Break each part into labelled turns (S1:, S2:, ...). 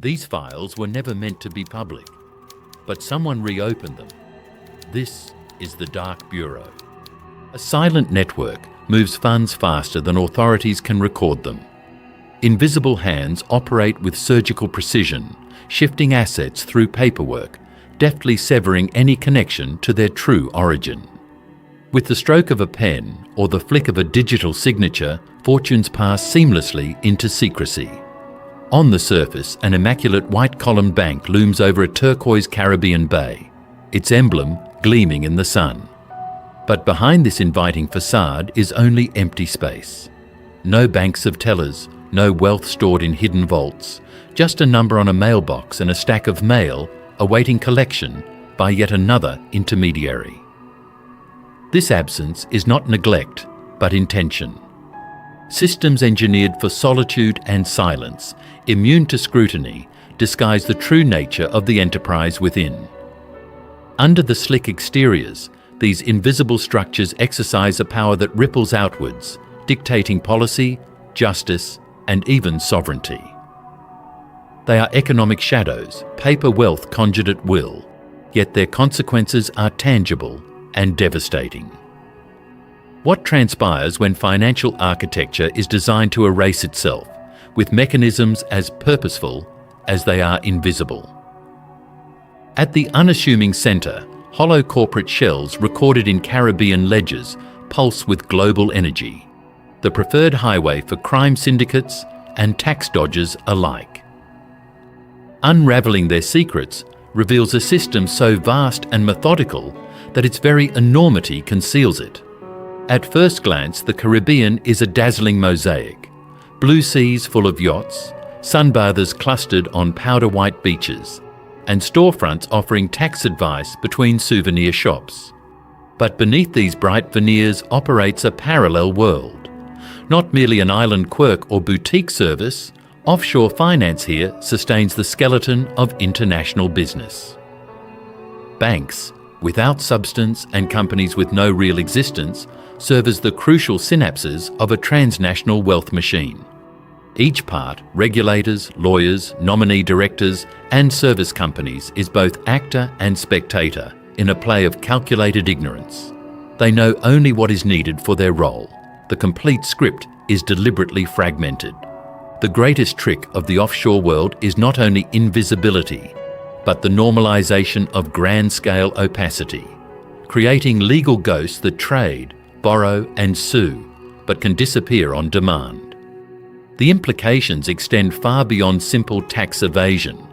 S1: These files were never meant to be public, but someone reopened them. This is the Dark Bureau. A silent network moves funds faster than authorities can record them. Invisible hands operate with surgical precision, shifting assets through paperwork, deftly severing any connection to their true origin. With the stroke of a pen or the flick of a digital signature, fortunes pass seamlessly into secrecy. On the surface, an immaculate white-columned bank looms over a turquoise Caribbean bay, its emblem gleaming in the sun. But behind this inviting facade is only empty space. No banks of tellers, no wealth stored in hidden vaults, just a number on a mailbox and a stack of mail awaiting collection by yet another intermediary. This absence is not neglect, but intention. Systems engineered for solitude and silence, immune to scrutiny, disguise the true nature of the enterprise within. Under the slick exteriors, these invisible structures exercise a power that ripples outwards, dictating policy, justice, and even sovereignty. They are economic shadows, paper wealth conjured at will, yet their consequences are tangible and devastating. What transpires when financial architecture is designed to erase itself, with mechanisms as purposeful as they are invisible? At the unassuming centre, hollow corporate shells recorded in Caribbean ledgers pulse with global energy, the preferred highway for crime syndicates and tax dodgers alike. Unravelling their secrets reveals a system so vast and methodical that its very enormity conceals it. At first glance, the Caribbean is a dazzling mosaic. Blue seas full of yachts, sunbathers clustered on powder-white beaches, and storefronts offering tax advice between souvenir shops. But beneath these bright veneers operates a parallel world. Not merely an island quirk or boutique service, offshore finance here sustains the skeleton of international business. Banks, without substance, and companies with no real existence serve as the crucial synapses of a transnational wealth machine. Each part, regulators, lawyers, nominee directors, and service companies, is both actor and spectator in a play of calculated ignorance. They know only what is needed for their role. The complete script is deliberately fragmented. The greatest trick of the offshore world is not only invisibility, but the normalization of grand-scale opacity, creating legal ghosts that trade, borrow, and sue, but can disappear on demand. The implications extend far beyond simple tax evasion.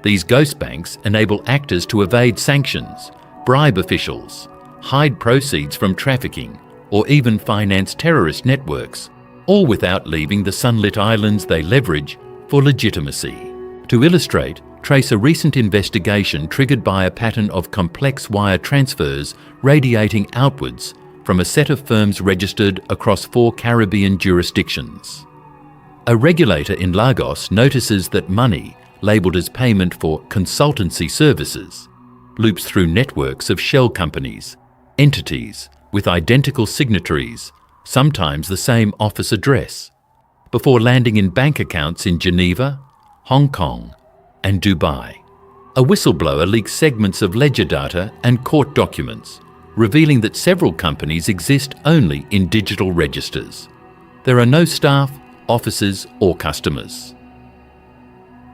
S1: These ghost banks enable actors to evade sanctions, bribe officials, hide proceeds from trafficking, or even finance terrorist networks, all without leaving the sunlit islands they leverage for legitimacy. To illustrate, trace a recent investigation triggered by a pattern of complex wire transfers radiating outwards from a set of firms registered across 4 Caribbean jurisdictions. A regulator in Lagos notices that money, labelled as payment for consultancy services, loops through networks of shell companies, entities with identical signatories, sometimes the same office address, before landing in bank accounts in Geneva, Hong Kong, and Dubai. A whistleblower leaks segments of ledger data and court documents, revealing that several companies exist only in digital registers. There are no staff, officers, or customers.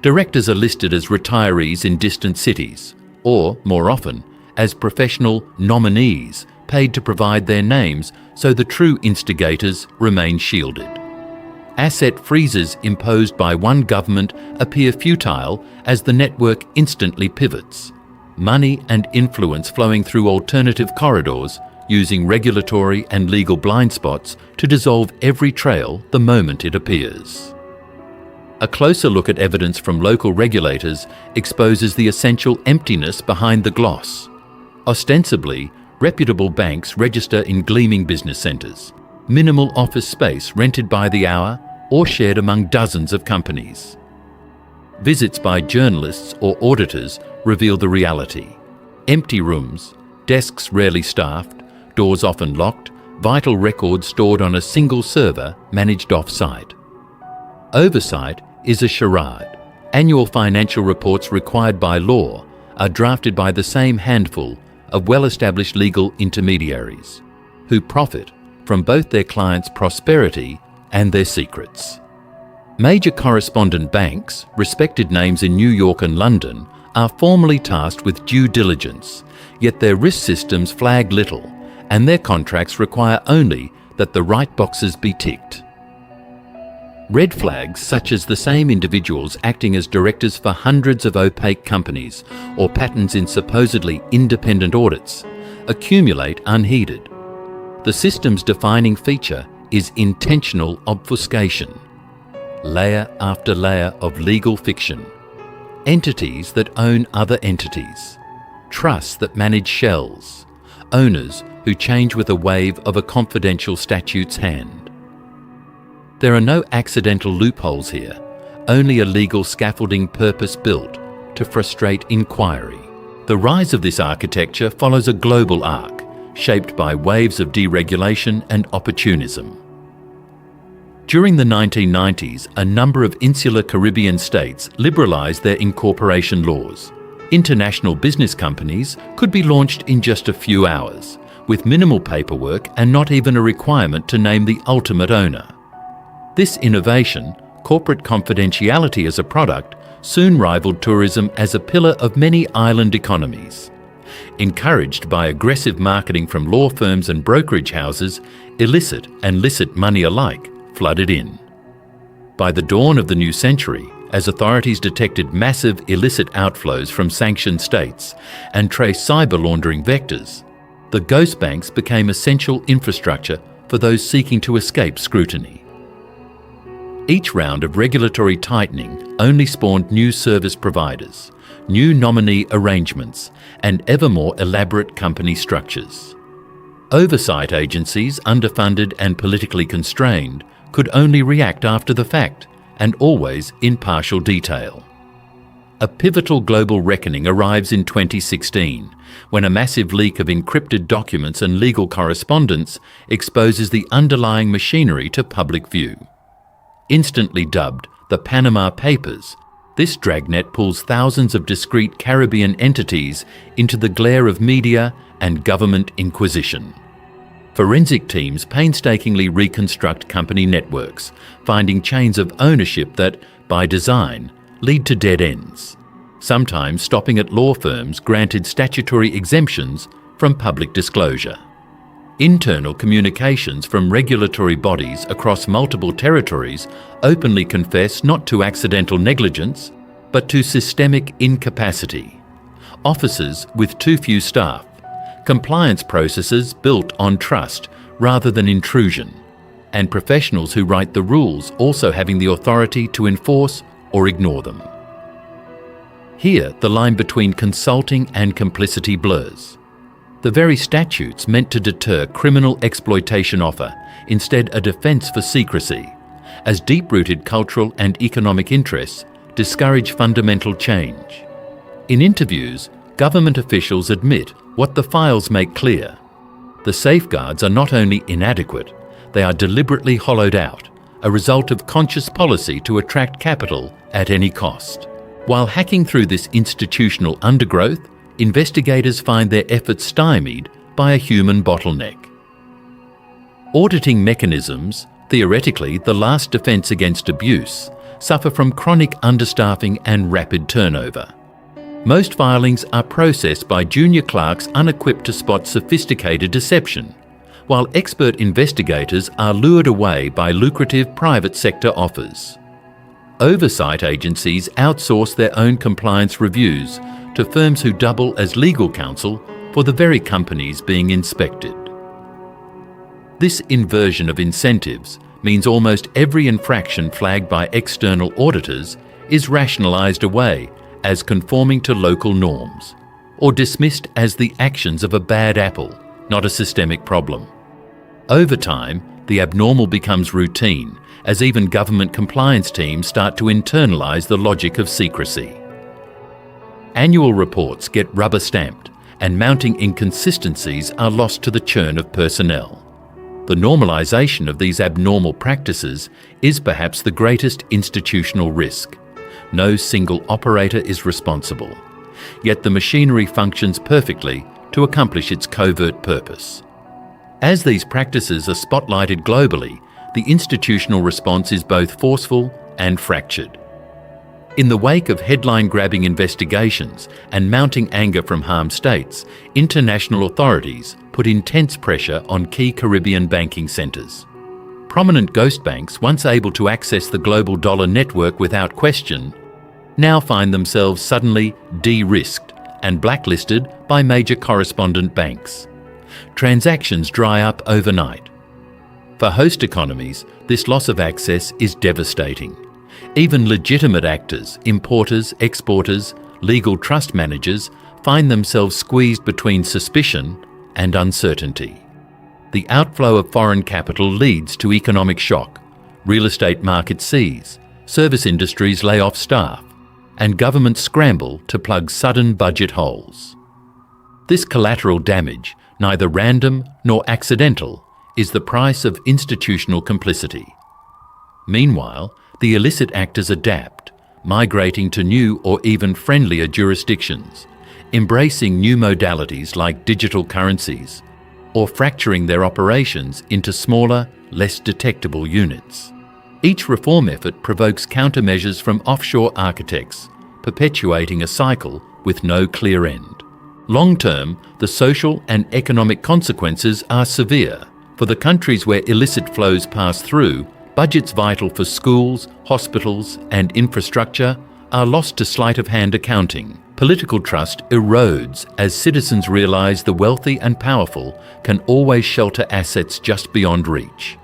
S1: Directors are listed as retirees in distant cities, or, more often, as professional nominees paid to provide their names so the true instigators remain shielded. Asset freezes imposed by one government appear futile as the network instantly pivots. Money and influence flowing through alternative corridors, using regulatory and legal blind spots to dissolve every trail the moment it appears. A closer look at evidence from local regulators exposes the essential emptiness behind the gloss. Ostensibly, reputable banks register in gleaming business centres, minimal office space rented by the hour or shared among dozens of companies. Visits by journalists or auditors reveal the reality. Empty rooms, desks rarely staffed, doors often locked, vital records stored on a single server managed off-site. Oversight is a charade. Annual financial reports required by law are drafted by the same handful of well-established legal intermediaries who profit from both their clients' prosperity and their secrets. Major correspondent banks, respected names in New York and London, are formally tasked with due diligence, yet their risk systems flag little, and their contracts require only that the right boxes be ticked. Red flags, such as the same individuals acting as directors for hundreds of opaque companies or patterns in supposedly independent audits, accumulate unheeded. The system's defining feature is intentional obfuscation. Layer after layer of legal fiction. Entities that own other entities. Trusts that manage shells. Owners who change with a wave of a confidential statute's hand. There are no accidental loopholes here, only a legal scaffolding purpose-built to frustrate inquiry. The rise of this architecture follows a global arc, shaped by waves of deregulation and opportunism. During the 1990s, a number of insular Caribbean states liberalised their incorporation laws. International business companies could be launched in just a few hours, with minimal paperwork and not even a requirement to name the ultimate owner. This innovation, corporate confidentiality as a product, soon rivaled tourism as a pillar of many island economies. Encouraged by aggressive marketing from law firms and brokerage houses, illicit and licit money alike flooded in. By the dawn of the new century, as authorities detected massive illicit outflows from sanctioned states and traced cyber laundering vectors, the ghost banks became essential infrastructure for those seeking to escape scrutiny. Each round of regulatory tightening only spawned new service providers, new nominee arrangements, and ever more elaborate company structures. Oversight agencies, underfunded and politically constrained, could only react after the fact, and always in partial detail. A pivotal global reckoning arrives in 2016, when a massive leak of encrypted documents and legal correspondence exposes the underlying machinery to public view. Instantly dubbed the Panama Papers, this dragnet pulls thousands of discrete Caribbean entities into the glare of media and government inquisition. Forensic teams painstakingly reconstruct company networks, finding chains of ownership that, by design, lead to dead ends, sometimes stopping at law firms granted statutory exemptions from public disclosure. Internal communications from regulatory bodies across multiple territories openly confess not to accidental negligence, but to systemic incapacity. Offices with too few staff, compliance processes built on trust rather than intrusion, and professionals who write the rules also having the authority to enforce or ignore them. Here, the line between consulting and complicity blurs. The very statutes meant to deter criminal exploitation offer instead a defence for secrecy, as deep-rooted cultural and economic interests discourage fundamental change. In interviews, government officials admit what the files make clear. The safeguards are not only inadequate, they are deliberately hollowed out, a result of conscious policy to attract capital at any cost. While hacking through this institutional undergrowth, investigators find their efforts stymied by a human bottleneck. Auditing mechanisms, theoretically the last defence against abuse, suffer from chronic understaffing and rapid turnover. Most filings are processed by junior clerks unequipped to spot sophisticated deception, while expert investigators are lured away by lucrative private sector offers. Oversight agencies outsource their own compliance reviews to firms who double as legal counsel for the very companies being inspected. This inversion of incentives means almost every infraction flagged by external auditors is rationalised away as conforming to local norms, or dismissed as the actions of a bad apple, not a systemic problem. Over time, the abnormal becomes routine, as even government compliance teams start to internalise the logic of secrecy. Annual reports get rubber-stamped, and mounting inconsistencies are lost to the churn of personnel. The normalisation of these abnormal practices is perhaps the greatest institutional risk. No single operator is responsible. Yet the machinery functions perfectly to accomplish its covert purpose. As these practices are spotlighted globally, the institutional response is both forceful and fractured. In the wake of headline-grabbing investigations and mounting anger from harmed states, international authorities put intense pressure on key Caribbean banking centres. Prominent ghost banks, once able to access the global dollar network without question, now find themselves suddenly de-risked and blacklisted by major correspondent banks. Transactions dry up overnight. For host economies, this loss of access is devastating. Even legitimate actors, importers, exporters, legal trust managers find themselves squeezed between suspicion and uncertainty. The outflow of foreign capital leads to economic shock. Real estate markets seize, service industries lay off staff, and governments scramble to plug sudden budget holes. This collateral damage, neither random nor accidental, is the price of institutional complicity. Meanwhile, the illicit actors adapt, migrating to new or even friendlier jurisdictions, embracing new modalities like digital currencies, or fracturing their operations into smaller, less detectable units. Each reform effort provokes countermeasures from offshore architects, perpetuating a cycle with no clear end. Long-term, the social and economic consequences are severe. For the countries where illicit flows pass through, budgets vital for schools, hospitals, and infrastructure are lost to sleight-of-hand accounting. Political trust erodes as citizens realise the wealthy and powerful can always shelter assets just beyond reach.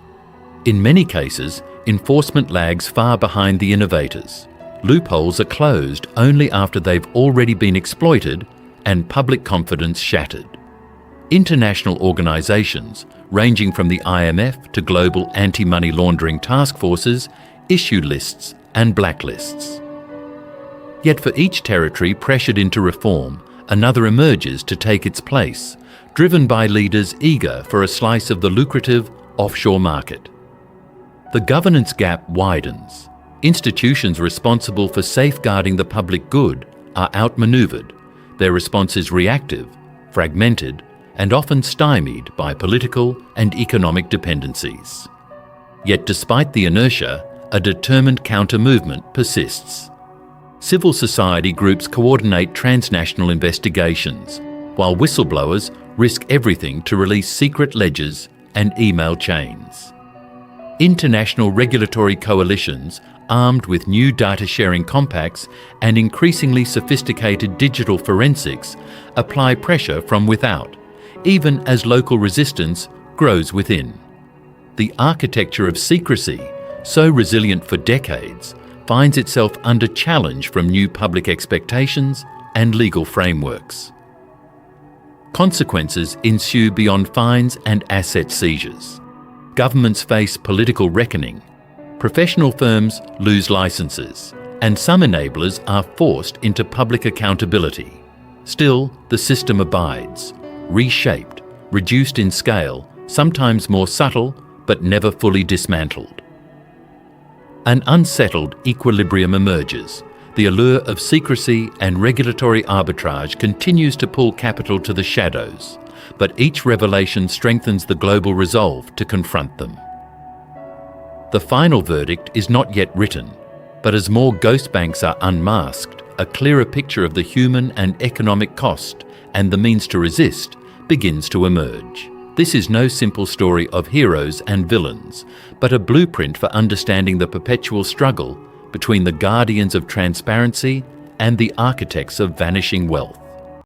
S1: In many cases, enforcement lags far behind the innovators. Loopholes are closed only after they've already been exploited and public confidence shattered. International organisations, ranging from the IMF to global anti-money laundering task forces, issue lists and blacklists. Yet for each territory pressured into reform, another emerges to take its place, driven by leaders eager for a slice of the lucrative offshore market. The governance gap widens. Institutions responsible for safeguarding the public good are outmanoeuvred. Their response is reactive, fragmented, and often stymied by political and economic dependencies. Yet despite the inertia, a determined counter-movement persists. Civil society groups coordinate transnational investigations, while whistleblowers risk everything to release secret ledgers and email chains. International regulatory coalitions, armed with new data-sharing compacts and increasingly sophisticated digital forensics, apply pressure from without, even as local resistance grows within. The architecture of secrecy, so resilient for decades, finds itself under challenge from new public expectations and legal frameworks. Consequences ensue beyond fines and asset seizures. Governments face political reckoning, professional firms lose licenses, and some enablers are forced into public accountability. Still, the system abides, reshaped, reduced in scale, sometimes more subtle, but never fully dismantled. An unsettled equilibrium emerges. The allure of secrecy and regulatory arbitrage continues to pull capital to the shadows, but each revelation strengthens the global resolve to confront them. The final verdict is not yet written, but as more ghost banks are unmasked, a clearer picture of the human and economic cost and the means to resist begins to emerge. This is no simple story of heroes and villains, but a blueprint for understanding the perpetual struggle between the guardians of transparency and the architects of vanishing wealth.